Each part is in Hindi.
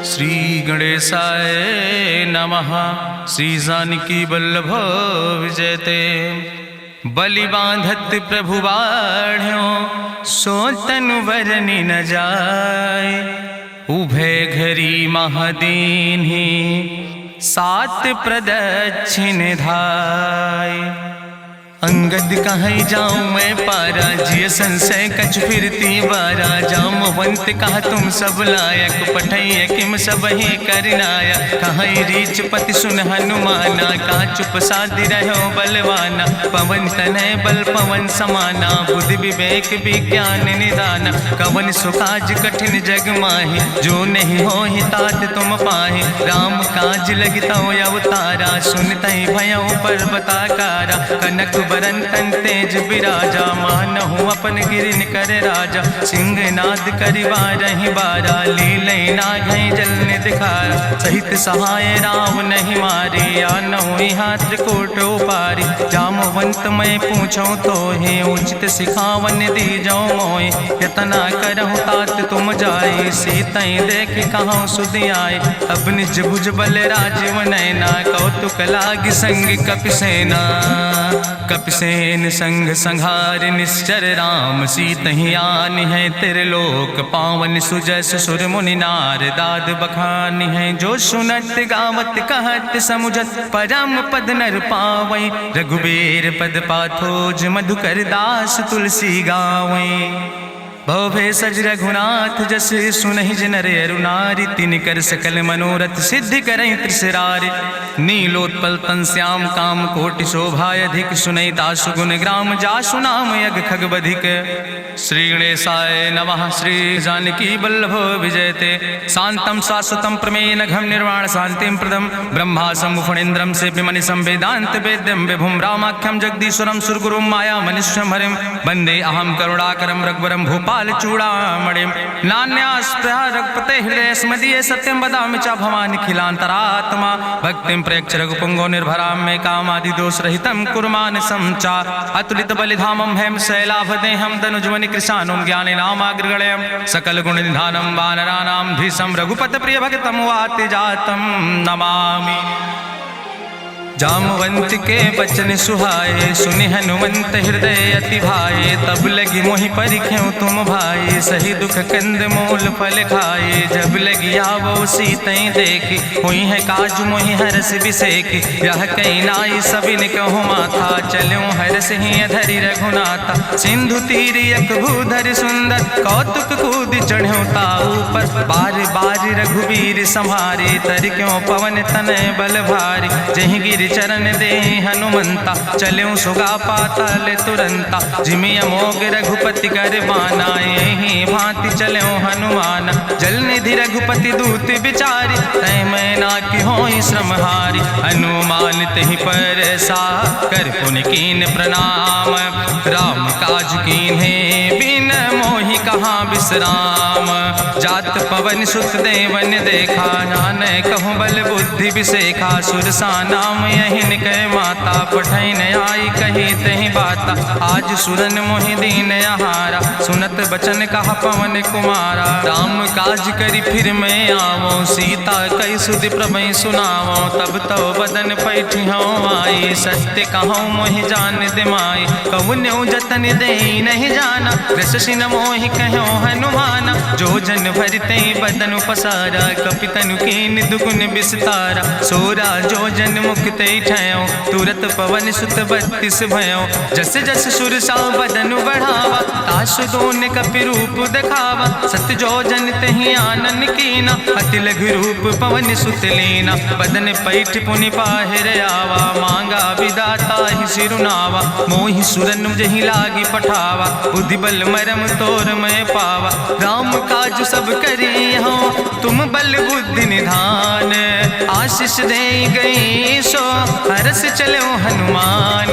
श्री गणेशाय नमः। श्री जानकी वल्लभ विजयते। बलि बांधत प्रभु बाढ़ो सो तनु बरनि न जाय। उभय घरी महादीन्हि सात प्रदक्षिण धाय। अंगद कहीं जाऊं मैं पारा जिय संशय कछ फिरती बारा। जामवंत कहा तुम सब लायक पठैय किम सब ही करनाया। कहीं रीच पति सुन हनुमाना कहा चुप साधि रहो बलवाना। पवन तनय बल पवन समाना बुद्धि विवेक विज्ञान निदाना। कवन सुकाज कठिन जग माहि जो नहीं हो ही तात तुम पाहि। राम काज लगता अवतारा सुनतहि भयो पर्वताकारा। कनक बरन तन तेज बिराजा मानहु अपन गिरिन कर राजा। सिंह नाद करिवा रही बारा लीलै नाघै जल दिखारा। सहित सहाय राम नहीं मारे आनहु हाथ कोट उपारी। जामवंत मैं पूछो तो हे उचित सिखावन दी जाओ मोय। यतना करहु तात तुम जाए सीतई देख कहूँ सुध आए। अब निज भुज बल राजीव नैना कौतुक लाग संग कपिसेना। कपिसेन संग संहार निश्चर राम सीतहि आनि है त्रिलोक पावन। सुजस सुर मुनि नार दाद बखानि है। जो सुनत गावत कहत समुझत परम पद नर पावै। रघुबीर पद पाथोज मधुकर दास तुलसी गावै। भवे सज रघुनाथ जस सुनहि जिनर अरुनारि। तिनकर सकल मनोरथ सिद्धि करहि त्रिसरारि। नीलोत्पल तन श्याम काम कोटि शोभाय अधिक। सुनहि तासु गुण ग्राम जासु नाम यज्ञ खग बधिक। श्री गणेशाय नमः। श्री जानकी वल्लभ विजयते। शांतम शाश्वतम प्रमेय नघम निर्वाण शांतिम प्रदम। ब्रह्मा शंभु फणीन्द्रम से विमनि संवेदांत वेद्यम विभुम रामाख्यम जगदीश्वरम सुरगुरुम माया मनुष्यम हरिम। वंदे अहम करुणाकरम रघुवरम भूपाल चूड़ामणिम। नान्यास्पृहा रघुपते हृदय स्मदीये सत्यम वदामि च भवानि खिलांतरात्मा। भक्तिम प्रयच्छ रघुपुंगो निर्भराम मे कामादि दोष रहितम कुर्मान् समचा। अतुलित बलिधामम हेम शैलाभदेहम दनुजवनि कृशानुम ज्ञानि नामाग्रगण्यम। सकल गुण निधानम वानराणाम धीशम रघुपत प्रिय भक्तम वाति जातम नमामि। जामवंत के बचन सुहाए सुनि हनुमंत हृदय अति भाए। तब लगी मोहि परिख्यों तुम भाई सही दुख कंद मूल फल खाए। जब लगी आवो सीतई देखी हुई है काज मोहि हरस बिसेखी। यह कई नाई सबिन कहु माथा चलूं हरस ही धरि रघुनाथा। सिंधु तीर यक भूधर सुंदर कौतुक कूद चढ़्यो ताऊ पर। बार बार रघुबीर संहारे तर क्यों पवन तनय बल भारी। जहि गिर चरण दे हनुमंता चल्यों सुगा पाताल तुरंता। जिमि अमोघ रघुपति कर बाना यही भांति चल्यों हनुमान। जल निधि रघुपति दूत बिचारी तय मैं ना कि होई श्रमहारी। हनुमान तहि पर सा कर पुनि कीन प्रणाम। राम काज कीन्हे बिन मोहि कहाँ विश्राम। जात पवन सुत देवन देखा नानय कहूँ बल बुद्धि विसेखा। सुरसा नाम यहिन कह माता पठैन आई कही तहि बाता। आज सुरन मोहि दीन आहारा सुनत बचन कहा पवन कुमारा। राम काज करि फिर मैं आवो सीता कई सुधि प्रभै सुनावो। तब तो बदन पैठियो आई सत्य कहूँ मोहि जान दिमाई। कहुन्यो जतन दे नहीं जाना रससिन मोहि कहो हनुमाना। जो जन भरते बदन पसारा कपितनु कीन दुगुन विस्तारा। सोरा जो जन मुक्ते ठयो तुरत पवन सुत 32 भयो। जस जस सुरसा बदन बढ़ावा तासु दोन कपि रूप दिखावा। सत जो जन तहि आनन कीना अति लघु रूप पवन सुत लीना। बदन पैठ पुनि पाहिर आवा मांगा विदाता ही सिरुनावा। मोहि सुरन जहि लागी पठावा बुद्धि बल मरम तोर मैं पावा। राम काज सब करी हो तुम बल बुद्धि निधान। आशीष दे गई सो हरस चलो हनुमान।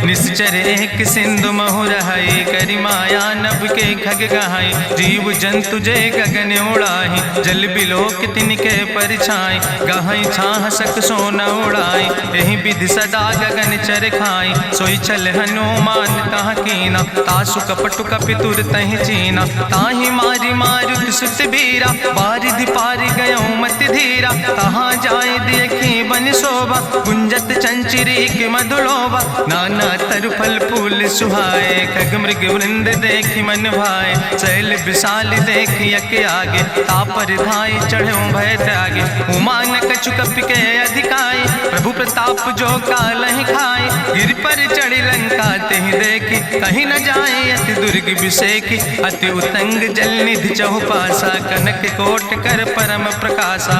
निश्चर एक सिंधु महु रहाई करि माया नभ के खग गहाई। जीव जंतु जे गगन उड़ाही जल बिलोक तिनके परिछाई। गहाई छाह सक सोन उड़ाई यही विधि सदा गगन चर खाई। सोई चल हनुमान तहाँ कीना तासु कपटु कपि तुर तहि चीना। ताहि मारी मारुत सुत बीरा बारिधि पारि गयो मति रघुबीरा, तहाँ जाए देखी बन शोभा, गुंजत चंचरी के मधुलोभा, नाना तरु फल फूल सुहाए, खग मृग वृंद देखी मन भाए, शैल विशाल देखी यके आगे, तापर धाय चढ़ो भय त्यागे, उमान कछु कपि के अधिकाई, प्रभु प्रताप जो कालहि खाए, गिर पर चढ़ी लंका तेहि देखी, कहीं न जाए अति दुर्ग विषेखी, अति उतंग जल निधि चहुपासा, कनक कोट कर परम प्रकाशा,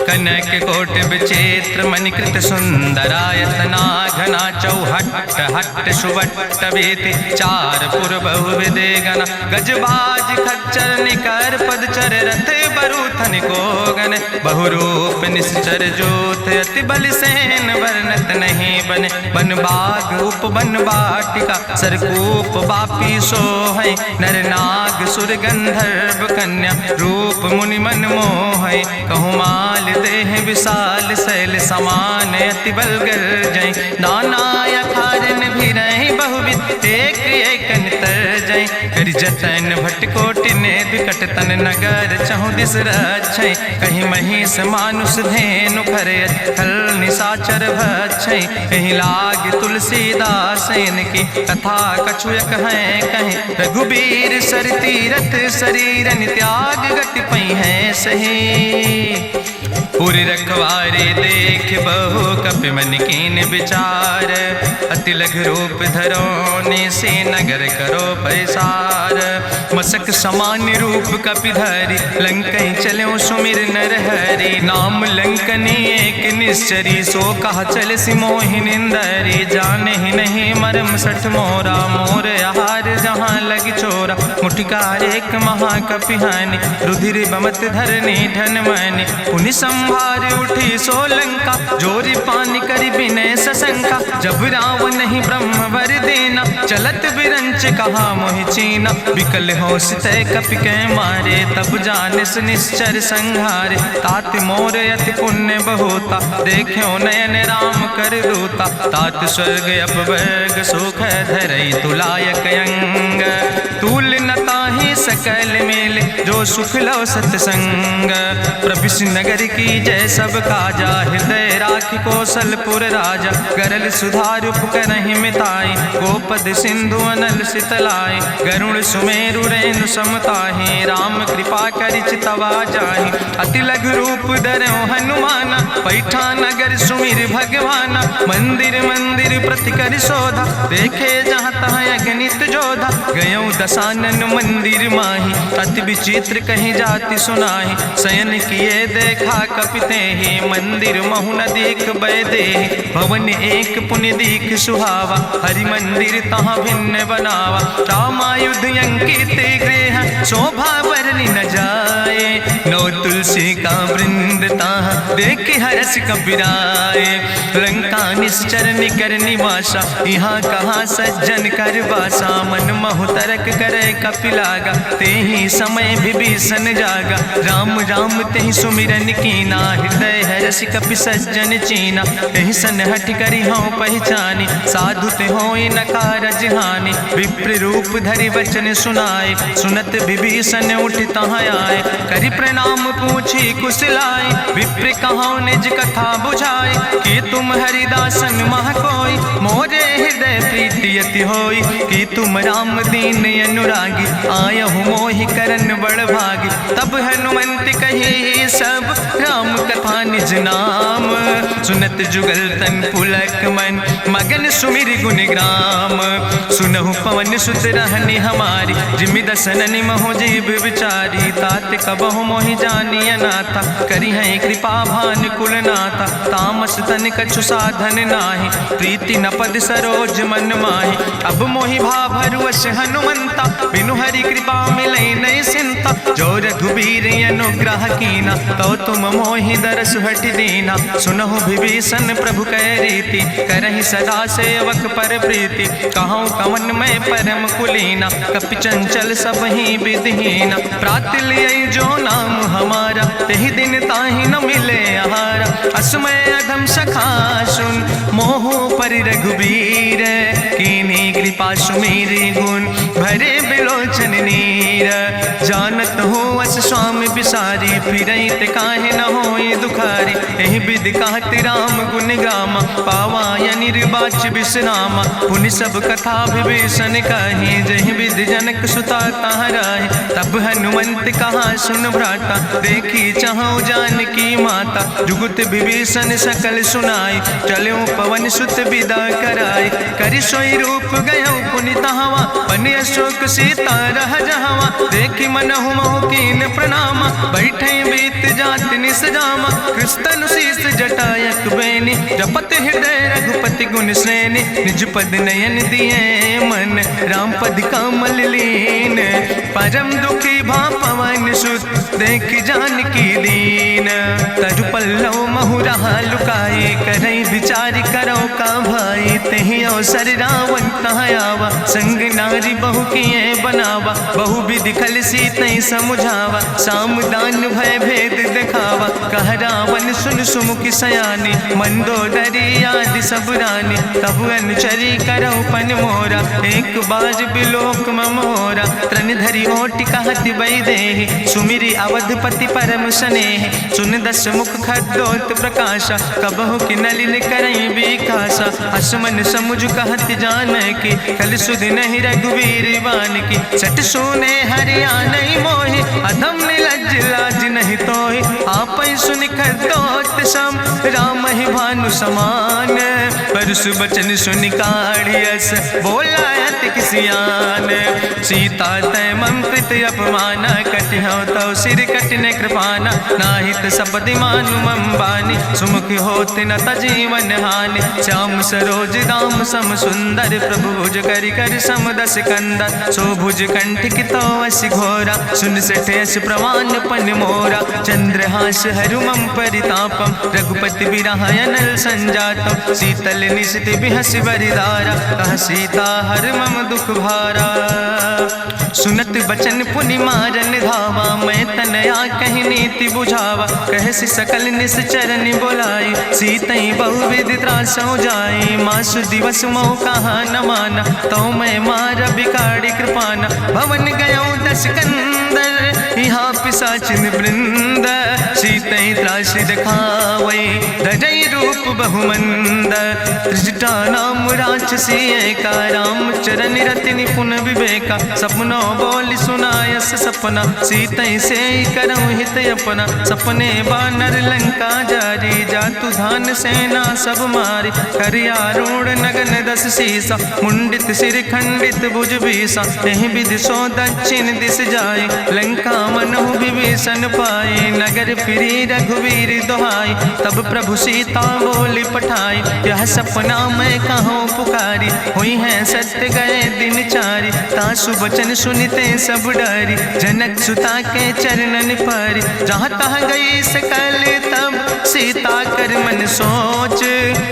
कनक कोट विचित्र मणिकृत सुंदरायतना, घना चौहट्ट हट्ट सुवट्ट वेति, चार पुर बहु विदे गण, गजबाज खच्चर निकर पदचर, रथ बरूथन को गण, बहुरूप निश्चर जोत, अति बल सेन वर्णत नहीं बने, बन बाग उप बन बाटिका, सरकूप बापी सोहै, नर नाग सुर गंधर्व कन्या, रूप मुनि मन मोहै, कहूँ माल देह विशाल शैल समान, अति बल गर्जै, नाना अखारन भी रही बहुविध, एक एक तर जय, कर जतन भटकोटि ने विकट तन नगर, चहु दिस रक्षै, कहीं महिष मानुष धेनु खरे, खल निशाचर भक्षै, कहीं लाग तुलसीदास इनकी, कथा कछुयक है कहीं, रघुबीर सर तीरथ शरीरन त्याग गति पई है सही, पूरी रखवारे देख बहु कपि मन कीन विचार, अति लघु रूप धरोने से नगर करो पैसार, मसक समान रूप कपि धरि, लंकई चलो सुमिर नर हरि, नाम लंकनी एक निश्चरी, सो कहा चल सिमोहि निंदरी, जाने ही नहीं मरम सठ मोरा, मोर आहार जहाँ लग चोरा, मुठिकार एक महाकपिहानि, रुधिर बमत धरनी धन मनि, पुनि संभार उठी सोलंका, जोरी पानी करी विनय सशंका, जब रावण नहीं ब्रह्म वर देना, चलत बिरंच कहा मोहि चीना, विकल होश तय कपि के मारे, तब जानिस निश्चर संहारे, तात मोर अति पुण्य बहुता, देख्यो नयन राम कर दूता, तात स्वर्ग अपवर्ग सुख धरई तुलायक अंग, तूल न ताहि सकल मेल, जो सुख लो सत्संग, प्रभिस नगर की जय सब काजा, हृदय राखि कौशलपुर राजा, गरल सुधार उपकरहि मिताई, गोपद सिंधु अनल सितलाई, गरुड़ सुमेरु रेणु समताहि, राम कृपा करि चितवा जाहि, अति लघु रूप धरौ हनुमाना, पैठा नगर सुमिर भगवाना, मंदिर मंदिर प्रति कर शोधा, देखे जहाँ तहाँ अगणित जोधा, गयौ दशानन मंदिर माही, अति विचित्र कहीं जाति सुनाही, शयन किए देखा कपिते ही, मंदिर महु न देख बैदे, भवन एक पुण्य दीख सुहावा, हरि मंदिर तहाँ भिन्न बनावा, रामायुध अंकित गृह, शोभा बरली न जाए, नौ तुलसी का वृंद तहाँ देख हरस कपिराए, लंका निश्चर निकर निवासा, यहाँ कहाँ सज्जन कर बासा, मन महु तरक करे कपिलागा, ते ही समय विभीषण जागा, राम राम तेहि सुमिरन कीना, हृदय हरस कपि सज्जन चीना, तेहि सन हठ करी हूँ पहचानी, साधु ते होई न कारज हानि, विप्र रूप धरि वचन सुनाए, सुनत विभीषण उठ तहाँ आए, करि प्रणाम पूछी कुशलाए, विप्र कहाँ निज कथा बुझाए, कि तुम हरिदासन मह कोई, मोरे हृदय प्रीति अति होई, कि तुम राम दीन अनुरागी, आयहु मोहि करन बड़ भागी, तब हनुमंत कही सब राम कथा निज नाम, सुनत जुगल तन पुलक मन, मगन सुमिर गुण ग्राम, सुनहु पवन सुत रहनी हमारी, जिमि दसननि महो जीव विचारी, तात कबहु मोहि जानी अनाथा, करी है कृपा भान कुल नाथा, तामस तन कछु साधन नाही, प्रीति न पद सरोज मन माही, अब मोहि भाभरुवश हनुमंता, बिनु हरि कृपा मिलै नहीं सिंता, जो रघुबीर अनुग्रह कीना, तो तुम मोहि दरस हट दीना, सुनहु विभीषण प्रभु कै रीति, करहि सदा सेवक पर प्रीति, कहूँ कवन मैं परम कुलीना, कपि चंचल सब ही विधिहीना, प्रात लियै जो नाम हमारा, तेहि दिन ताहि न मिले आहारा, असमय अधम सखा सुन, मोहु पर रघुबीर, कीन्ही कृपा सुमेरि गुण, भरे बिलोचन नीर, जानत हो अस स्वामी बिसारी, फिरई ते काहे न होई दुखारी। एहि विधि कहत राम गुण गामा, पावा निर्बाच बिसरामा। पुनि सब कथा विभीषण कही, जहि विधि जनक सुता कहाँ रहे। तब हनुमंत कहा सुन भ्राता, देखी चाहूँ जानकी माता। जुगुत विभीषण सकल सुनाई, चलो पवन सुत विदा कराई। करि सोई रूप गयो पुनि तहवा, बन अशोक सीता रह जहवा। देखी मनहु महु कीन प्रणामा, बैठे बीत जात निस जामा। कृष्ण शीस जटायक बेनी, जपत हृदय रघुपति गुण श्रेणी। निज पद नयन दिए मन, राम पद कमल लीन। परम दुखी भा पवन सुत, देख जानकी दीन। तरु पल्लव महु रहा लुकाई, करई विचार करो का भाई। तेहि अवसर रावण तहाँ आवा, संग नारी बहु किए बनावा। बहु विधि खल सीतै समुझावा, साम दान भय भेद दिखावा। कह रावण सुन सुमुखी सयानी, मंदोदरी आदि सब रानी। तब अनुचरी करो पन मोरा, एक बार बिलोक ममोरा। त्रन धरि ओटि कहत वैदेही, सुमिरी अवधपति परम स्नेह। सुन दस मुख खद्योत प्रकाशा, कबहु कि नलिन करई विकासा। असमन समुझ कहत जानकी, कल सुध नहीं रघुवीर बान की। सट सुने हरियाणई मोहि, अधम निलज्ज लाज नहीं तोहि। आपै सुनि खद्योत सम, राम ही भानु समान। परसु बचन सुनि काढ़ियस, बोला अति किसियान। सीता तै मम कृत अपमाना, कटिहौ तौ सिर कटिन कृपाना। नाहित सपदि मानु मम बानी, सुमुख होत न तजीवन हानि। श्याम सरोज दाम सम सुंदर, प्रभु भुज करि कर सम दस कंदर। सो भुज कंठ कितो अस घोरा, सुन सठेस प्रमाण पन मोरा। चंद्रहास हरु मम परितापम, रघुपति बिरहायनल संजातम। शीतल निशित बिहस बरिदारा, कह सीता हर मम दुख भारा। सुनत बचन पुनि मारन धावा, मैं तनया कहि नीति बुझावा। कहसि सकल निश्चरन बोलाई, सीतई बहुविधि त्रासौ जाई। मासु दिवस मोह कहा न माना, तो मैं मार बिकाड़ी कृपाना। भवन गयो दस कंदर, यहाँ पिशाचिन वृंद। सीतई त्रास दिखावई, धजई रूप बहुमंद। त्रिजटा नाम राक्षसी एका, राम चरण रति निपुण विवेका। सपनो बोल सुनायस सपना, सीतई से करऊँ हित अपना। सपने बानर लंका जारी, जातु धान सेना सब मारी। करियारूढ़ नगन दस सीसा, मुंडित सिर खंडित भुज बीसा। एहि विधि सो दक्षिण दिस जाय, लंका मनहु विभीषण पाए। नगर फिरी रघुवीर दोहाई, तब प्रभु सीता बोली पठाई। यह सपना मैं कहूँ पुकारी, हुई है सत्य गए दिन चारी। तासु बचन सुनते सब डरी, जनक सुता के चरणन पर। जहाँ तहाँ गई सकल तब, सीता कर मन सोच।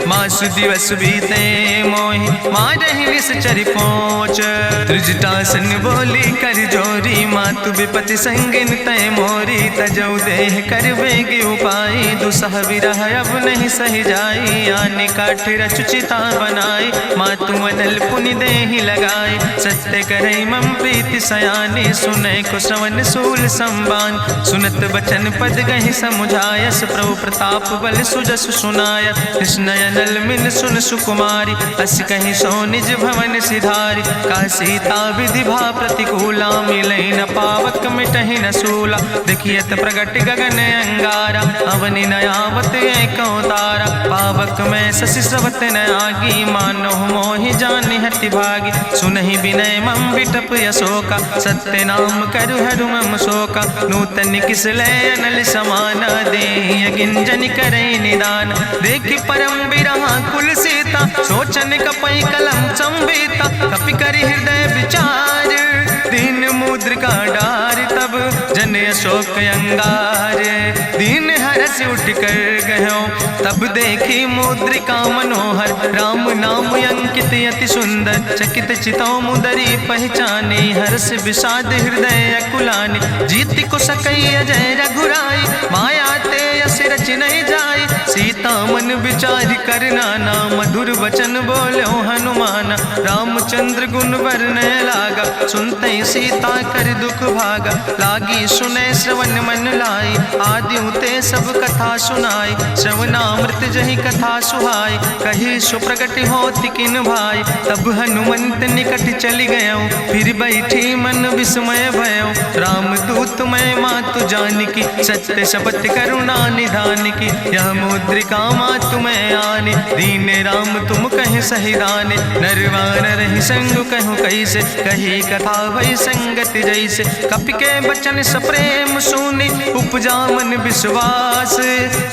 मासु दिवस बीते मोहि, मारहि निश्चर पहुँच। त्रिजटासन बोली कर जोरी, मातु विपति संगिन तय मोरी। तजौ देह कर बेगी उपाय, दुसह विरह अब नहीं सही जाई। आने काठ रचुचिता बनाई, मातु मनल पुनि देहि लगाई। सत्य करई मम प्रीति सयानी, सुनै को श्रवण सूल संबान। सुनत बचन पद गहि समुझायस, प्रभु प्रताप बल सुजस सुनाय। कृष्णयनल मिन सुन सुकुमारी, अस कहि सो निज भवन सिधारी। का सीता विधि भा प्रतिकूला, मिलई न पावक मिटहि न सूला। देखियत प्रगट गगन अंगारा, अवनि नयावत एक तारा। पावक में शशि स्रवत न आगी, मानो मोहि जानि हटि भागी। सुनहि विनय मम विटप यशोका, सत्य नाम करु हरु मम शोका। नूतन किस लय अनल समाना, देहि गिंजन करई निदान। देखि परम बिरहा कुल सीता, सोचन कपई कलम संवेता। कपि करि हृदय विचार, दीन मुद्रिका डार। तब जन अशोक अंगार, दीन हरस उठ कर गयो। तब देखी मुद्रिका मनोहर, राम नाम अंकित अति सुंदर। चकित चितौ मुदरी पहचानी, हर्ष विषाद हृदय अकुलानी। जीत को सकई अजय रघुराई, माया ते यस रच नहीं जाई। सीता मन विचार कर नाना, मधुर वचन बोलो हनुमाना। रामचंद्र गुण वर्णय लागा, सुनते सीता कर दुख भागा। लागी सुने श्रवण मन लाई, आदि ते सब कथा सुनाई। श्रवणामृत जहि कथा सुहाई, कही सुप्रगट होति किन भाई। तब हनुमंत निकट चली गयो, फिर बैठी मन विस्मय भयो। राम दूत मैं मातु जानकी, सत्य शपथ करुणा निधान की। यह मुद्रिका मातु मैं आने, दीन राम तुम कहे सही दाने। नरवान रही संग कहूँ कैसे, कही कथा भई संगति जैसे। कपि के बचन सप्रेम सुनी, उपजा मन विश्वास।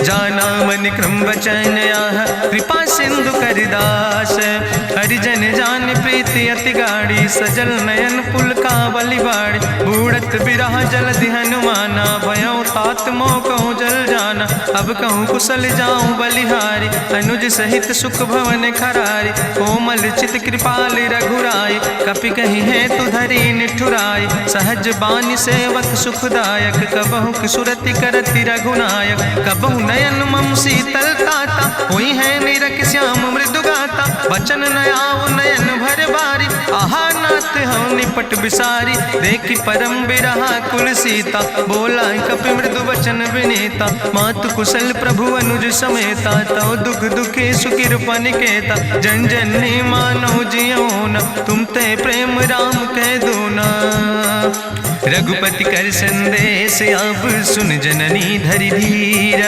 जाना मन क्रम वचन आह, कृपा सिंधु करिदास। हरिजन जान प्रीति अति गाढ़ी, सजल नयन पुलकावली बाड़ी। बूढ़त बिरह जलधि हनुमाना, भयो तात मोह कहूँ जल जाना। अब कहूँ कुशल जाऊँ बलिहारी, अनुज सहित सुख भवन खरारी। कोमल चित कृपाल रघुराई, कपि कही है तु धरी निठुराई। सहज बानी सेवक सुखदायक, कबहु किशुरति करति रघुनायक। कबहु नयन मम शीतल ताता, हुई है निरख श्याम मृदु गाता। बचन न आव नयन भर बारी, आहा नाथ हम निपट बिसारी। देखी परम बिरहा कुल सीता, बोला कपि मृदु वचन विनीता। मातु कुशल प्रभु अनुज समेता, तव दुख दुखी सुकृपा निकेता। जन जननी मानो जियो न, तुम ते प्रेम राम कह दो ना। रघुपति कर संदेश अब सुन जननी धरि धीर।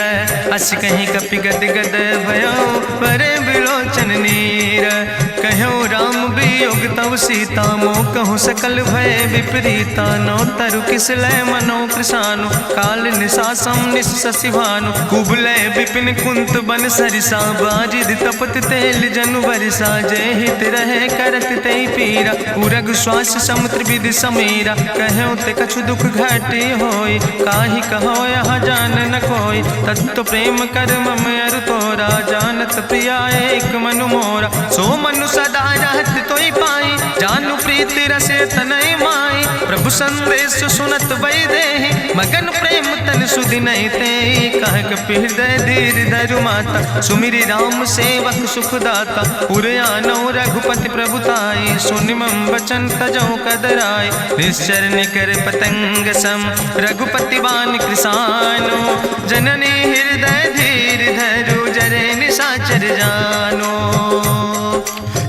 अस कहीं कपि गद गद भयो, परे बिलोचन नीर। कहो राम वियोग तव सीता, मोह कहूँ सकल भय विपरीता। नौ तरु किस लय मनो कृशानु, काल निशासम निशि भानु। कुबलय विपिन कुंत बन सरिसा, बाजिद तपत तेल जनु बरिसा। जय हित रहे करत ते पीरा, उरग श्वास समुद्र विधि समीरा। कहो ते कछु दुख घटी होई, काहि कहो यहाँ जान न कोई। तत्व प्रेम कर मम अरु तोरा, जानत प्रिया एक मनु मोरा। सो मनु सदा रहत तोई पाई, जानु प्रीति रसे तनय माई। प्रभु संदेश सुनत वै देहि, मगन प्रेम तन सुधि नहीं ते। कह कपि हृदय धीर धरु माता, सुमिरि राम सेवक सुखदाता। उर आनो रघुपति प्रभुताई, सुनि मम वचन तजौ कदराई। निश्चर निकर पतंग सम, रघुपति बान कृसानो। जननी हृदय धीर धरु, जरे निशाचर जानो।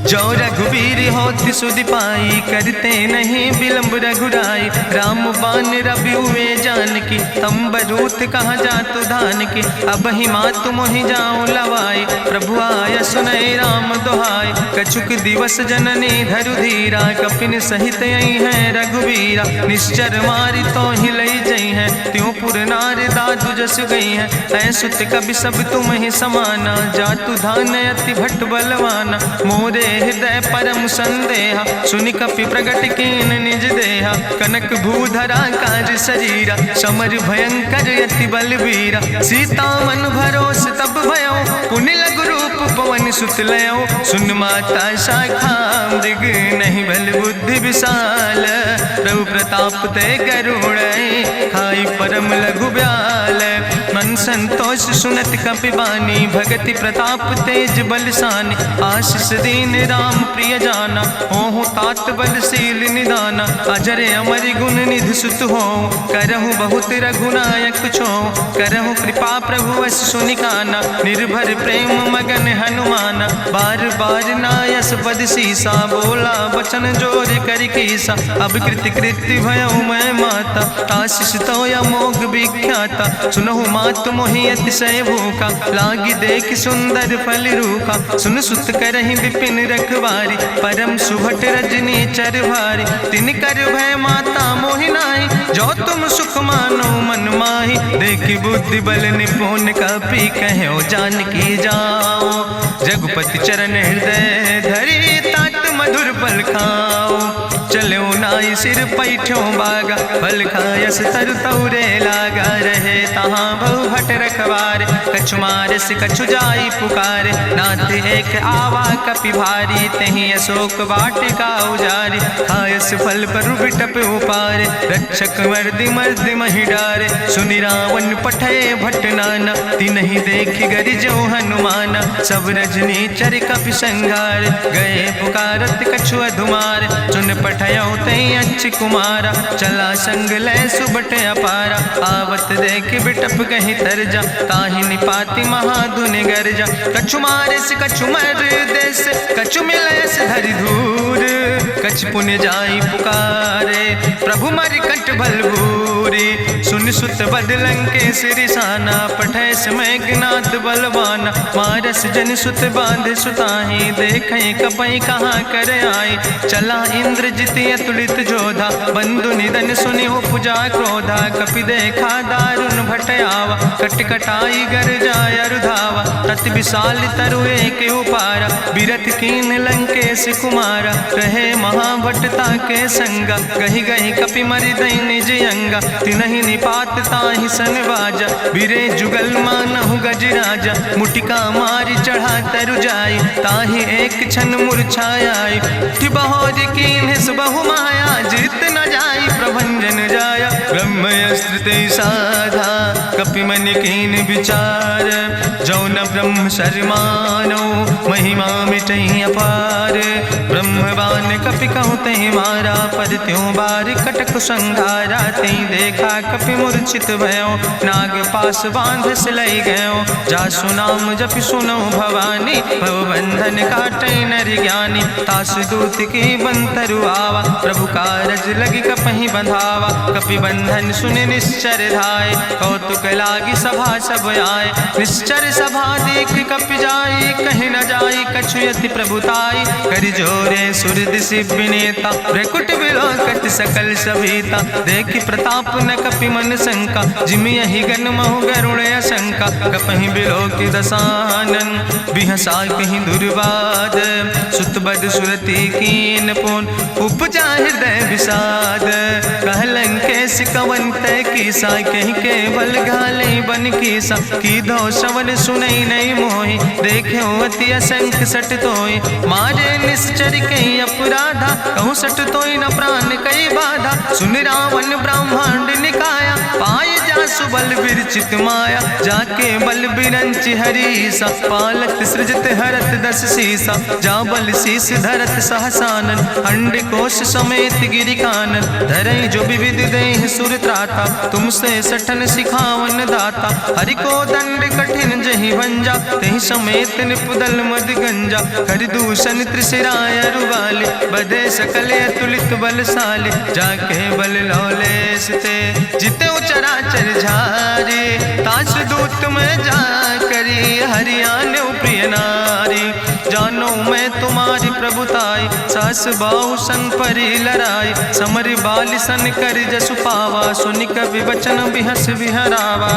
जो रघुवीर होति सुधि पाई, करते नहीं विलंब रघुराई। राम बान रवि हुए जानकी, तंबरूथ कहाँ जातु धान की। अब ही मातु मोहि जाऊँ लवाई, प्रभु आय सुनय राम दुहाई। कछुक दिवस जननी धरु धीरा, कपिन सहित यही है रघुवीरा। निश्चर मारी तो ही लई जई है, त्यों पुर नार दादु जस गई है। ऐसुत कवि सब तुम ही समाना, जातु धान अति भट्ट बलवाना। मोरे हृदय परम संदेहा, सुनि कपि प्रगट कीन निज देहा। कनक भूधरा काज शरीरा, समर भयंकर अति बलवीरा। सीता मन भरोस तब भयो, पुनि लघु रूप पवन सुत लयो। सुन माता शाखा मृग, नहीं बल बुद्धि विशाल। प्रभु प्रताप ते गरुड़, खाई परम लघु ब्याल। मन संतोष सुनत कपि बानी, भगति प्रताप तेज बलसानी। आशीष दीन राम प्रिय जाना, ओहु तात बलशील निदाना। अजर अमर गुण निधि सुत हो, करहु बहुत रघुनायक छो। करहु कृपा प्रभु अस सुनिकाना, निर्भर प्रेम मगन हनुमाना। बार बार नायस पद सीसा, बोला बचन जोर कर कीसा। अब कृति कृति भयो मैं माता, आशीष तो अमोघ विख्याता। सुनहु मातु मोहि अतिशय भूखा, लागी देख सुंदर फल रूखा। सुन सुत करहि विपिन रखवारी, परम सुभट रजनी चर भारी। तिन कर भय माता मोहि नाहि, जो तुम सुख मानो मन माहि। देखि बुद्धि बल निपुण कपि, कहो जानकी जाओ। रघुपति चरण हृदय धरि, तात मधुर फल खाओ। चलो नाई सिर पैठों बागा, फल खायस तरु तौरे लागा। रहे तहाँ बहु भट रखवारे, कछु मारस कछु जाई पुकारे, नाथ एक आवा कपि भारी, तहीं अशोक वाटिका उजारी, खायस फल पर बिटप उपारे, रक्षक मर्दि मर्दि महि डारे, सुनि रावण पठय भट नाना, तिन्हि देखि गरिजौ हनुमाना, सब रजनी चर कपि संघार, गए पुकारत कछु अधुमार, सुन पठयौ तहीं अच्छ कुमारा, चला संग लै सुबट अपारा, आवत देख बिटप कहीं तरजा, ताहि निपाति महाधुनि गर्जा, कछु मारिस कछु मर देस, कछु मिलयस धरि धूर, कछ पुण्य जाई पुकारे, प्रभु मरि कंठ बल भूरी, सुन सुत बद लंकेश रिसाना, पठय समय ज्ञात बलवाना, मारस जन सुत बांध सुताहि, देखें कपई कहाँ कर आए, चला इंद्रजित अतुलित जोधा, बंधु निधन सुनि उपजा क्रोधा, कपि देखा दारुण भट आवा, कट कटाई गर जाय रुधावा, तत विशाल तरु एक उपारा, बिरथ कीन लंकेश कुमारा, रहे महाभटता के संगा, गहि गहि कपि मरि दई निज अंगा, तिन्हि निपात ताहि सन बाजा, बिरे जुगल मानहु गजराजा, मुटिका मारि चढ़ा तरु जाई, ताहि एक क्षण मूर्छाई, बहोर कीन्हिस बहु माया, जीत न जाई प्रभंजन जाया, ब्रह्मस्त्र ते साधा, कपि मन कीन विचार, जौ न ब्रह्म शर्मानो, महिमा मिटई अपार, ब्रह्मवान कपि कहु तहि मारा, पर त्यों बार कटक संघारा, तई देखा कपि मूर्छित भयो, नाग पास बांध सिलई गयो, जासु नाम जपि सुनो भवानी, भव बंधन काटई नर ज्ञानी, तासु दूत की बंतरु आवा, प्रभु कारज लगी कपहि बंधावा, कपि बंधन सुनि निश्चर धाय, कौतुक लागी सभा सब आए, निश्चर सभा देख कपि जाई, कहीं न जाई कछु यति प्रभुताई, कर जोरे सुर दिसि विनेता, भ्रकुट विलोकत सकल सभीता, देखि प्रताप न कपि मन शंका, जिमि यहि गन महु गरुण शंका, कपहि बिलोकि दसानन, बिहसा कहीं दुर्वाद, सुत बद सुरति कीन पुन, उपजा हृदय विषाद, कहलन केस कवन तय कीसा, कहीं केवल घाले बन कीसा, की दो श्रवण सुनई नहीं मोहि, देखे अति असंख सट तोय, मारे निश्चर कहीं अपराधा, कहूँ सट तोय न प्राण कई बाधा, सुन रावण ब्रह्मांड निकाया, पाय जासु बल विरचित माया, जाके बल बिरंचि हरीसा, पालत सृजत हरत दस सीसा, जा बल शीस धरत सहसानन, अंड कोश समेत गिरि कानन, धरई जो विविध देह सुर त्राता, तुमसे सठन सिखावन दाता, हरि को दंड कठिन जहि भंजा, तहि समेत निपुदल मद गंजा, कर दूषण त्रिशिराय रुवाले, बधे सकल अतुलित बलशाले, जाके बल लौलेस ते, जिते चराचर झारे, तास दूत में जा करी, हरियाणा प्रिय नारी, जानो मैं तुम्हारी प्रभुताई, सास बाहु सन परी लड़ाई, समर बाल सन कर जसु पावा, सुनि कवि वचन बिहस विहरावा,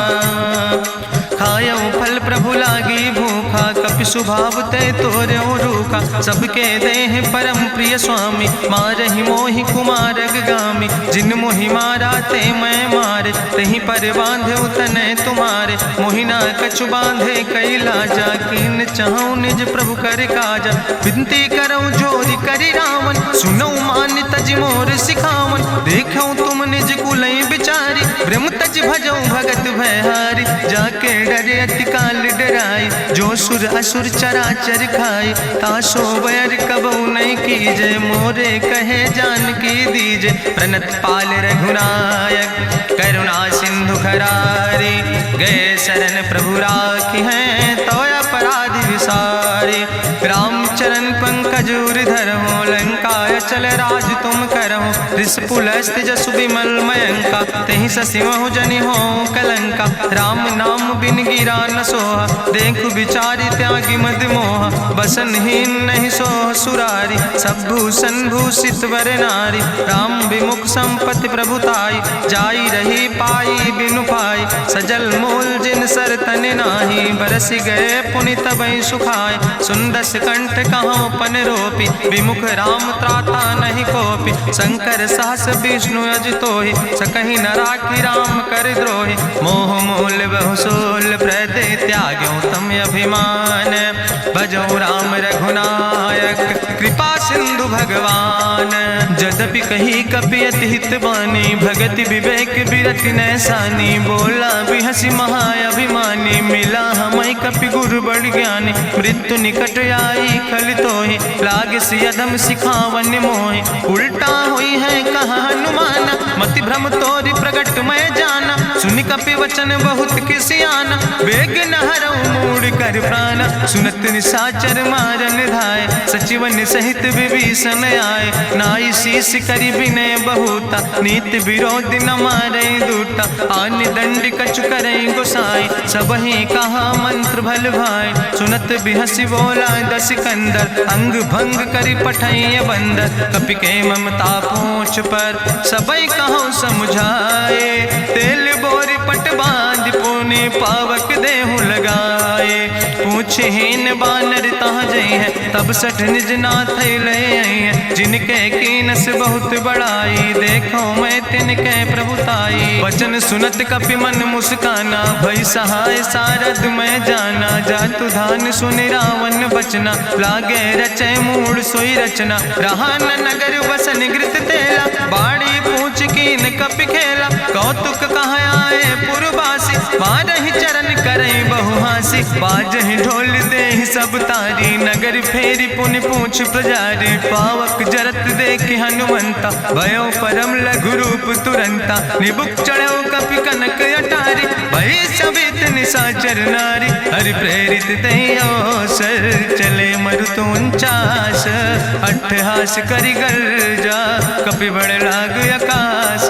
खायो फल प्रभु लागी भूखा, कपि स्वभाव ते तोर्यो रूखा, सबके देह परम प्रिय स्वामी, मारहि मोहि कुमार गामी, जिन मोहि मारा ते मैं मारे, तहीं पर बांधे तने तुम्हारे, मोहिना कछु बांधे कई लाजा, कीन चाहूं निज प्रभु कर काजा, विनती करऊं जोरी करी रावण, सुनऊ मान तज मोर सिखावन, देखऊं तुम निज कुलई बिचारी, ब्रह्म तज भजऊं भगत भयहारी, जाके डरे अति काल डराई, जो सुर असुर चराचर खाई, तासो बैर कबऊ नहीं कीजे, मोरे कहे जान की दीजे, प्रणत पाल रघुनायक करुणा सिंधु खरारी, गए शरण प्रभु राखी हैं तो अपराध विसारी, रामचरण पंकज उर धरहु, लंकाय चल राज तुम करहु, रिसपुलस्त जसु विमल मयंका, तेहि ससिमहु जनि हो कलंका, राम नाम बिन गिरा न सोहा, देखु बिचारी त्यागी मद मोहा, बसनहीन नहीं सोह सुरारी, सब भूषण भूषित वर नारी, राम विमुख संपत्ति प्रभुताई, जाई रही पाई बिनु पाई, सजल मूल जिन सर तन नाही, बरस गए पुनि तबहि सुखाए। सुंदस कंठ कहाँ पन रोपी, विमुख राम त्राता नहीं कोपी। शंकर सहस विष्णु अजितोहि, सकहि न राखी राम कर द्रोहि। मोह मूल बहुसूल प्रदे त्याग्यो तम अभिमान। भजो राम रघुनायक कृपा सिंधु भगवान। यद्यपि कही कपि अति हित बानी, भगति विवेक बिरति नैसानी। बोला बिहसी महाअभिमानी, मिला हमै कपि गुरु बड़ ज्ञानी। मृत्यु निकट आई खल तोहि, लागे सियदम सिखावन मोहि। उल्टा हुई है कहा हनुमाना, मति भ्रम तोरि प्रगट मैं जाना। सुनि कपि वचन बहुत किसियाना, बेग न हरऊ मूढ़ कर प्राण। सुनत निशाचर मारन धाय, सचिवन सहित विभीषण आए। नाई शीस करि विनय बहुता, नीति विरोध न मारे दूता। आन दंड कछु करे गोसाई, सबहि कहा मंत्र भल भाई। सुनत बिहसी बोला दस कंदर, अंग भंग करि पठैय बंदर। कपि के ममता पूछ पर, सबई कहो समुझाए। तेल बोरी पट बांध पुनि पावक देहु लगाए। पूछहीन बानर तहाँ जई है, तब सठ निज नाथ ले आई है। जिनके कीनस बहुत बड़ाई, देखो मैं तिनके प्रभुताई। वचन सुनत कपि मन मुस्काना, भई सहाय सारद मैं जाना। जातु धान सुनि रावण बचना, लागे रचे मूढ़ सोई रचना। रहा न नगर बसन घृत तेला, बाड़ी पूछ कीन कपि खेला। कौतुक कहाँ आए पुरवासी, मारहि चरण करई बहु हासी। बाजहि ढोल देहि सब तारी, नगर फेरी पुनि पूछ प्रजारी। पावक जरत देखि हनुमंता, भयो परम लघु रूप तुरंता। निबुक चढ़ो कपि कनक अटारी, भई सबित निशाचर नारी। हरि प्रेरित देहि अवसर, चले मरुत 49। अट्ठहास करि गर्जा, कपि बड़ लाग आकाश।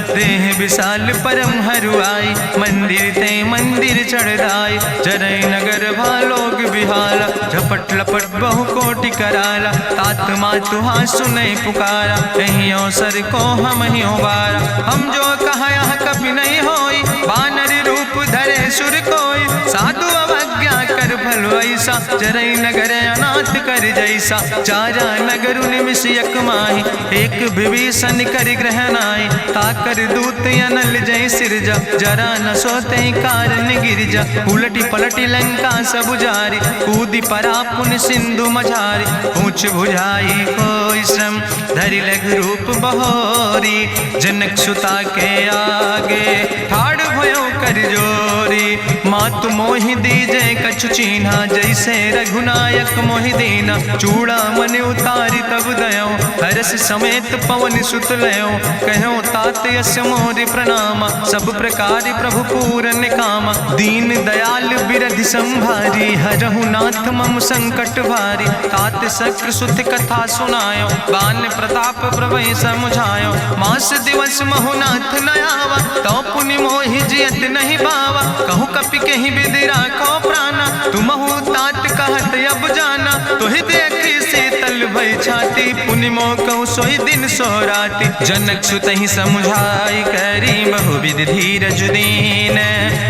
देह विशाल परम हरुआई, मंदिर ते मंदिर चढ़ाई। जरई नगर भालोग बिहाला, झपट लपट बहु कोटि कराला। तात मातु हाँ सुनै पुकारा, यही अवसर को हम ही उबारा। हम जो कहा यहाँ कभी नहीं होई, बानर रूप धरे सुर कोई। साधु अवज्ञा कर भल ऐसा, जरई नगर अनाथ कर जैसा। चारा नगर निमिष यक माही, एक विभीषण कर ग्रह नाई। ताकर दूत अनल जय सिरजा, जरा न सोते कारण गिरजा। उलटी पलटी लंका सब जारी, कूदी परा पुन सिंधु मझारी। पूछ बुझाई कोई श्रम, धरि लघु रूप बहोरी। जनक सुता के आगे, ठाड़ भयो कर जोरी। मातु मोहि दीजे कछु चीन्हा, जैसे रघुनायक मोहि दीना। चूड़ा मन उतारी तब दयो, हरस समेत पवन सुत लयो। कहो तात यस मोरि प्रणामा, सब प्रकार प्रभु पूरन कामा। दीन दयाल बिरधि संभारी, हरहु नाथ मम संकट भारी। तात शक्र सुत कथा सुनायो, बान प्रताप प्रभु समुझायो। मास दिवस महु नाथ न आवा, तो पुनि मोहि जियत नहीं बावा। कहु कपि कहीं विधि राखो प्राणा, तुमहु तात कहत अब जाना। तुहि देखी शीतल भई छाती, पुनि मोह कहु सोई दिन सो राति। जनक सुतहि समुझाई, करी बहुविधि धीरज दीन।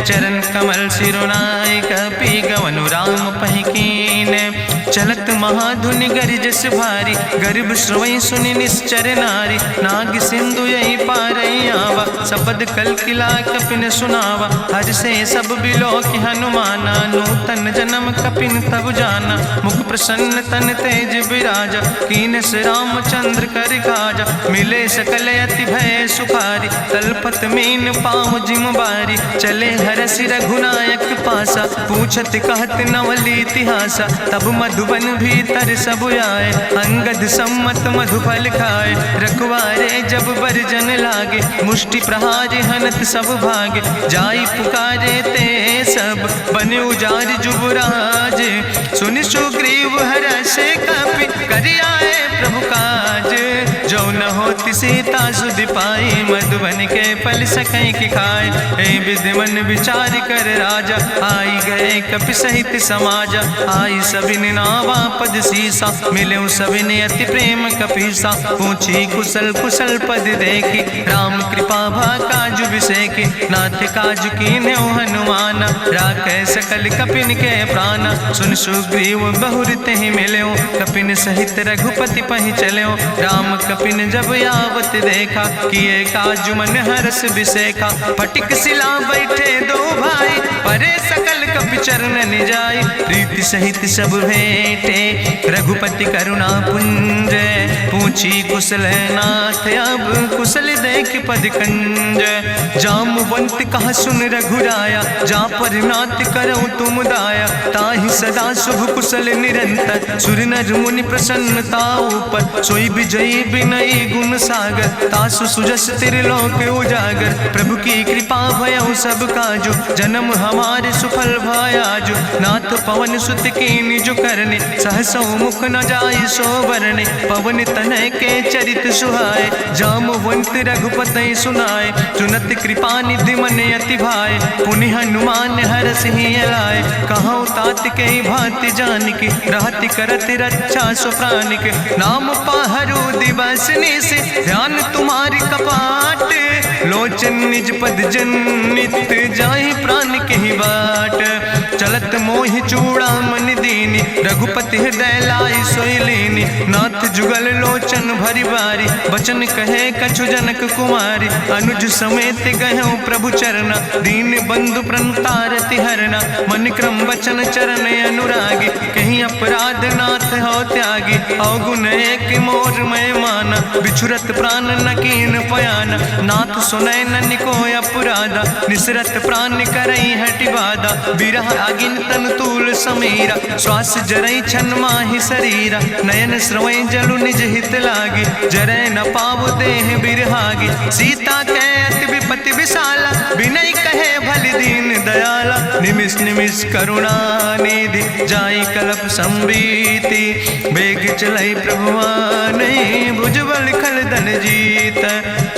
चरण कमल सिरुनाई, कपि गवनु राम पहि कीन। चलत महाधुनि गरिजस भारी, गर्भ श्रवई सुनि निश्चर नारी। नाग सिंधु यही पारई आवा, सबद कल किला कपिन सुनावा। हर से सब बिलो कि हनुमाना, नूतन जन्म कपिन तब जाना। मुख प्रसन्न तन तेज विराजा, कीनस रामचंद्र कर काजा। मिले सकल अति भय सुखारी, तलपत मीन पाँव जिम बारी। चले हरसि रघुनायक पासा, पूछत कहत नवल इतिहासा। तब मधुबन भीतर सब आए, अंगद सम्मत मधुफल खाए। रखवारे जब बरजन लागे, मुष्टि प्रहारे हनत सब भागे। जाई पुकारे ते सब, बने उजार जुबराज। सुनि सुग्रीव हर्षे कपि, करि आए प्रभु काज। जो न होति सीता सुध पाई, मधुबन के फल सकई की खाए। ए विधि मन विचार कर राजा, आई गए कपि सहित समाजा। आई सबिन नावा पद सीसा, मिले सबिन अति प्रेम कपीसा। पूछी कुशल कुशल पद देखी, राम कृपा भा काजु विसेखी। नाथ काजु कीन्हे हनुमान, राखे सकल कपिन के प्राण। सुन सुग्रीव बहुर तेहि मिल्यो, कपिन सहित रघुपति पहि चल्यो। राम कपिन जब आवत देखा, किए काजु मन हरस विसेखा। फटिक सिला बैठे दो भाई, परे सकल कपि चरण जाय। प्रीति सहित सब भेंटे, रघुपति करुणा पुंज। पूछी कुशल नाथ, अब कुशल देख पद कंज। जामवंत कहा सुन रघुराया, जा पर नाथ करऊं तुम दाया। ताहि सदा शुभ कुशल निरंतर, सुर नर मुनि प्रसन्नता ऊपर। सोई विजयी विनयी गुण सागर, तासु सुजस त्रिलोक उजागर। प्रभु की कृपा भयउ सब काजु, जन्म हमारे सुफल भयाजु। नाथ पवन सुत कीन्हि जो करने, सहसौ मुख न जाय सो बरने। पवन तनय के चरित सुहाए, जामवंत रघुपति सुनाए। चुनत कृपा निधि मन अति भाए, पुनि हनुमान हरषि लाए। कहौं तात के भांति जानकी, रहति करत रक्षा सो प्राणिक। नाम पाहरु दिवस निश, ध्यान तुम्हारी कपाट। लोचन निज पद जनित, जाहि प्राण के ही बाट। चलत मोहि चूड़ामणि दीनी, रघुपति हृदय लाई सोई लीनी। नाथ जुगल लोचन भरि बारी, बचन कहे कछु जनक कुमारी। अनुज समेत गहऊँ प्रभु चरना, दीन बंधु प्रणतारति हरना। मन क्रम वचन चरण अनुरागी, कहीं अपराध नाथ हो त्यागी। अवगुण एक मोर मैं माना, बिछुरत प्राण न कीन पयाना। नाथ सुनय ननि को अपराधा, निसरत प्राण करई हटि बाधा। बिरह अगिन तन तूल समीरा, श्वास जरई छन माहि शरीरा। नयन श्रवई जलु निज हित लागी, जरय न पाव देह बिरहागी। सीता के अति विपति विशाला, विनय कहे भलि दीन दयाला। निमिष निमिष करुणा निधि, जाई कलप संबीति। बेग चलई प्रभुआनहि, भुजबल खल धन जीत।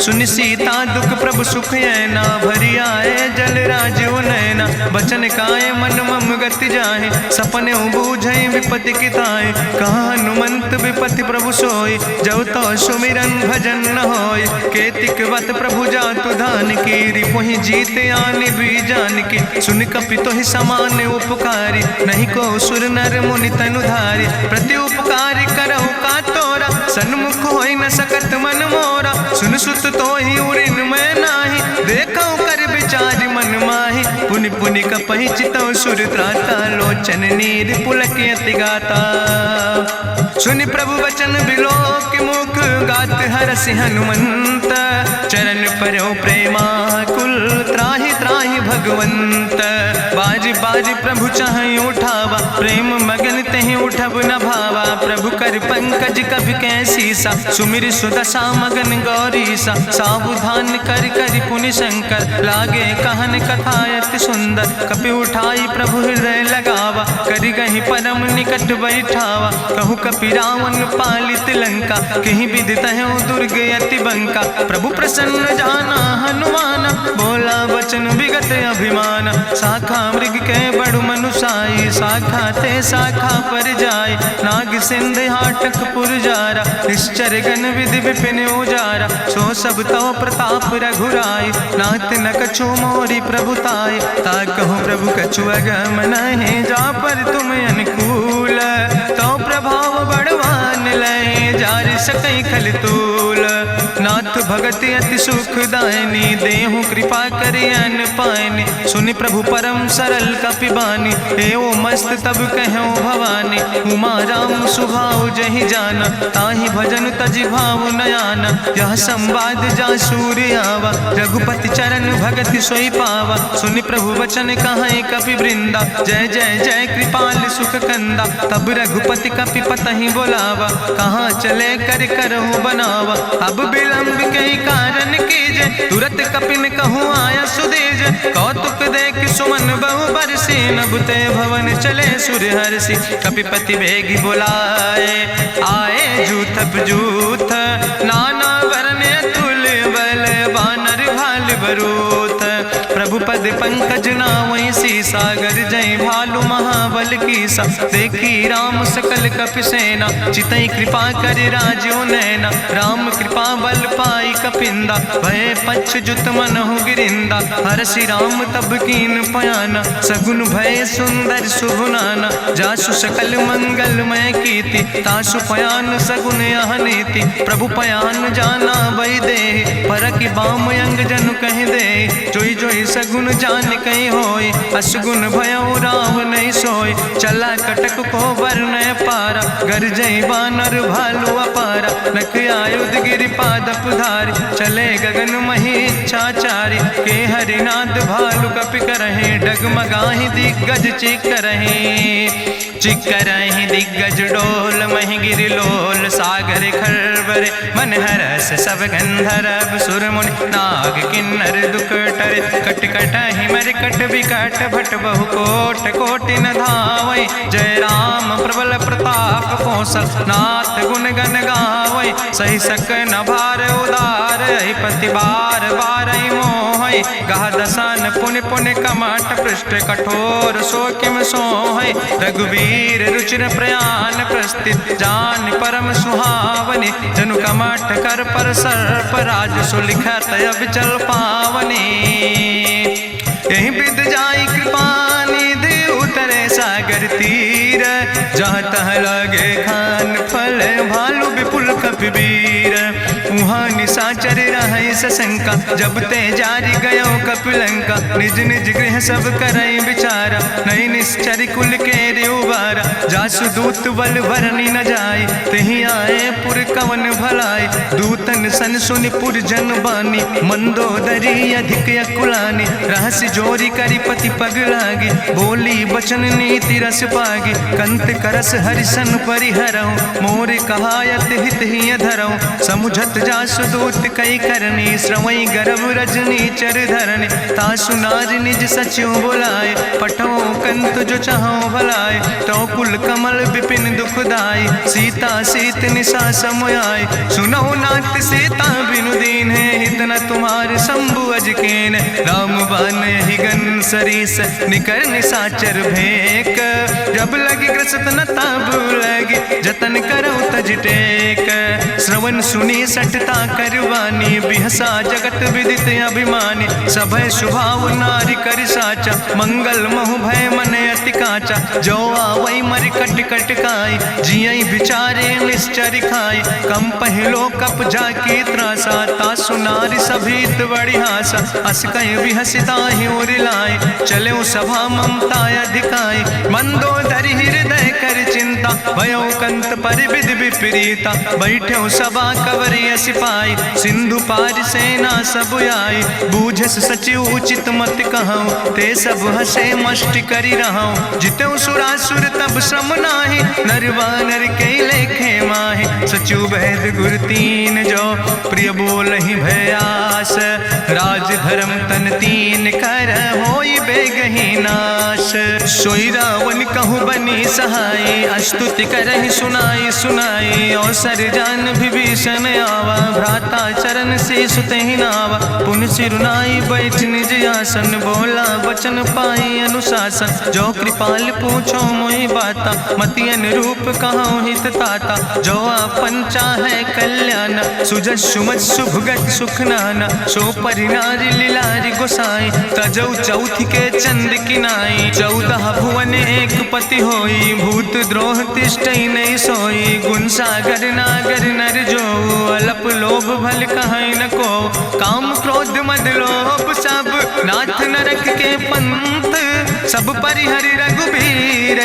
सुनि सीता दुख प्रभु सुख ऐना, भरि आए जल राजो नैना। बचन काए मन मम गति जाहे, सपने बूझई विपति किताए। कहा हनुमंत विपति प्रभु सोई, जब तो सुमिरन भजन न होय। केतिक वत प्रभु जातु धान की, रिपुहि जीत आने भी जान की। सुन कपि तोहि समान उपकारी, नहीं को सुर नर मुनि तनु धारी। प्रति उपकारी करहु का तोरा, सन्मुख होई न सकत मन मोरा। सुन सुत तोहि उरिन मैं नाही, देखौ कर विचार मन माही। पुनि पुनि कपहि चितौ सुर त्राता, लोचन नीर पुलक अति गाता। सुनि प्रभु वचन बिलोक मुख, गात हरषि हनुमंत। चरण परौ प्रेमाकुल, त्राहि त्राहि भगवंत। बाज बाज प्रभु चाहि उठावा, प्रेम मगन तेहि उठब न भावा। प्रभु कर पंकज कभि कैसीसा, सुमिर सुदशा मगन गौरीसा। सावधान कर कर पुनि शंकर, लागे कहन कथा अति सुंदर। कपि उठाई प्रभु हृदय लगावा, करि गहि परम निकट बैठावा। कहु कपि रावण पालित लंका, कहि विधि तहु दुर्ग अति बंका। प्रभु प्रसन्न जाना हनुमाना, बोला वचन विगत अभिमान। शाखा मृग के बड़ु मनुसाई, शाखा ते शाखा पर जाय। नाग सिंध हाटक पुरजारा, निश्चर गण विधि विपिन उजारा। सो सब तव प्रताप रघुराई, नाथ न कछु मोरी प्रभुताई। ताकहु प्रभु कछु अगम नहीं, जा पर तुम अनुकूल। तो प्रभाव बड़वान लय, जार सकई खल तूल। नाथ भगति अति सुखदायनी, देहु कृपा करि अन पायनि। सुनि प्रभु परम सरल कपिबानी, एवं मस्त तब कहूँ भवानी। उमा राम सुभाव जहि जाना, ताहि भजन तजि भाव नयाना। यह संवाद जा सूर्य आवा, रघुपति चरण भगति सोई पावा। सुनि प्रभु वचन कहाई कपि वृंदा, जय जय जय कृपाल सुख कंदा। तब रघुपति कपि पतहि बोलावा, कहाँ चले कर करहु बनावा। अब विलंब कई कारण कीजे, तुरत कपिन कहूँ आया सुदेज। कौतुक देख सुमन बहु बरसी, नभते भवन चले सूर्य हर्षि। कपिपति बेगी बुलाए, आए जूथ जूथ नाना वरने बरूथ। प्रभु पद पंकज नावै सीसा, गर्जै भालु महाबल कीसा। देखी राम सकल कपि सेना, चितई कृपा कर राजो नैना। राम कृपा बल पाई कपिंदा, भय पछ जुत मनहु गिरिंदा। हरषि राम तब कीन पयाना, सगुन भय सुंदर शुभ नाना। जासु सकल मंगलमय कीर्ति, तासु पयान सगुन यह नीति। प्रभु पयान जाना भई दे, परखि बाम अंग जनु कहि दे। जोई जोई सगुन जान कहीं होय, असगुन भयो राम नहीं सोय। चला कटक को वर्ण पारा, गर्जई बानर भालू अपारा। नख आयुध गिरि पादप धारी, चले गगन मही इच्छाचारी। के हरिनाद भालु कपि करहि, डगमगाहि दिग्गज चिकरहि। चिकरहि दिग्गज डोल, महि गिरि लोल सागर खरबरे। मन हरस सब गंधर्व सुर मुनि, नाग किन्नर दुख टरे। कट कटहि मरकट विकट, भट बहु कोट कोटि न धावै। जय राम प्रबल प्रताप कौशल, नाथ गुण गण गावै। सही सक न भार उदार, पति बार बार मोहै। गह दसन पुनि पुनि कमठ, पृष्ठ कठोर सो किम सोहै। रघुवीर रुचिर प्रयाण प्रस्थित, जान परम सुहावनी। जनु कमठ कर पर सर्प, राज सुलिखत अविचल पावनी। यही विद जाई कृपा निधि, उतरे सागर तीर। जहाँ तह लगे खान फल, भालु विपुल कपिवीर। उहाँ निशाचर रहै सशंका, जब ते जारी गयो कपिलंका। निज निज गृह सब करई विचारा, नहीं निश्चर कुल के उबारा। जासु दूत बल भरनी न जाय, तेहि आए पुर कवन भलाई। दूतन सन सुनि पुर जन बानी, मंदोदरी अधिक अकुलानी। रहस्य जोरी करि पति पग लागी, बोली बचन नीति रस पागी। कंत करस हरिसन परिहरऊँ, मोर कहायत हित ही धरऊँ। समुझत जासु दूत कई करनी, श्रवई गर्भ रजनी चर धरनी। तासु नार निज सचिव बुलाए, पठो कंत जो चाहो भलाए। तो कुल कमल विपिन दुखदाई, सीता सीत निशा समयाय। सुनो नाथ सीता बिनु दीन है, हित न तुम्हार शंभु अजकेन। राम बान ही गन सरीस, निकर निशाचर भेक। जब लगी ग्रसत न तब लगी, जतन करो तज टेक। श्रवण सुनी सटता करवानी, बिहसा जगत विदित अभिमानी। सभय स्वभाव नारी कर साचा, मंगल महु भय मन अति काचा। जो आवै मर कट कट काई, जियई बिचारे निश्चर खाई। कम पहलो कप जाकी त्रासा, तासु नारी सभीत बड़ी हासा। अस कहीं बिहसिता ही उरिलाए, चले सभा ममता अधिकाई। मंदोदरी हृदय कर चिंता, भयो कंत पर विधि विपरीता। बैठो सभा कवरिय सिपाही, सिंधु पार सेना सब आई। बूझस सचिव उचित मत कहूँ, ते सब हसे मष्टि करी रहूँ। जितऊ सुरासुर तब श्रम नाही, नर वानर के लेखे माहि। सचिव वैद गुर तीन जो, प्रिय बोलहि भयास। राज धर्म तन तीन कर, होई बेगहि नाश। सोई रावण कहूँ बनी सहाय, अस्तुति करहि सुनाई सुनाई। अवसर जान विभीषण आवा, भ्राता चरण से सुतहि नावा। पुन सिरुनाई बैठ निज आसन, बोला वचन पाई अनुशासन। जो कृपाल पूछो मोहि बाता, मति अनुरूप कहूँ हित ताता। जो आपन चाहे कल्याण, सुजस सुमत शुभगत सुख नाना। सो परिनारी लीलारी गोसाई, तजौ चौथ के चंद किनाई। 14 भुवन एक पति होई, भूत द्रोह तिष्ठई नहीं सोई। गुण सागर नागर नर जो, अलप लोभ भल कहीं न को। काम क्रोध मद लोभ सब, नाथ नरक के पंथ। सब परिहरि रघुबीर।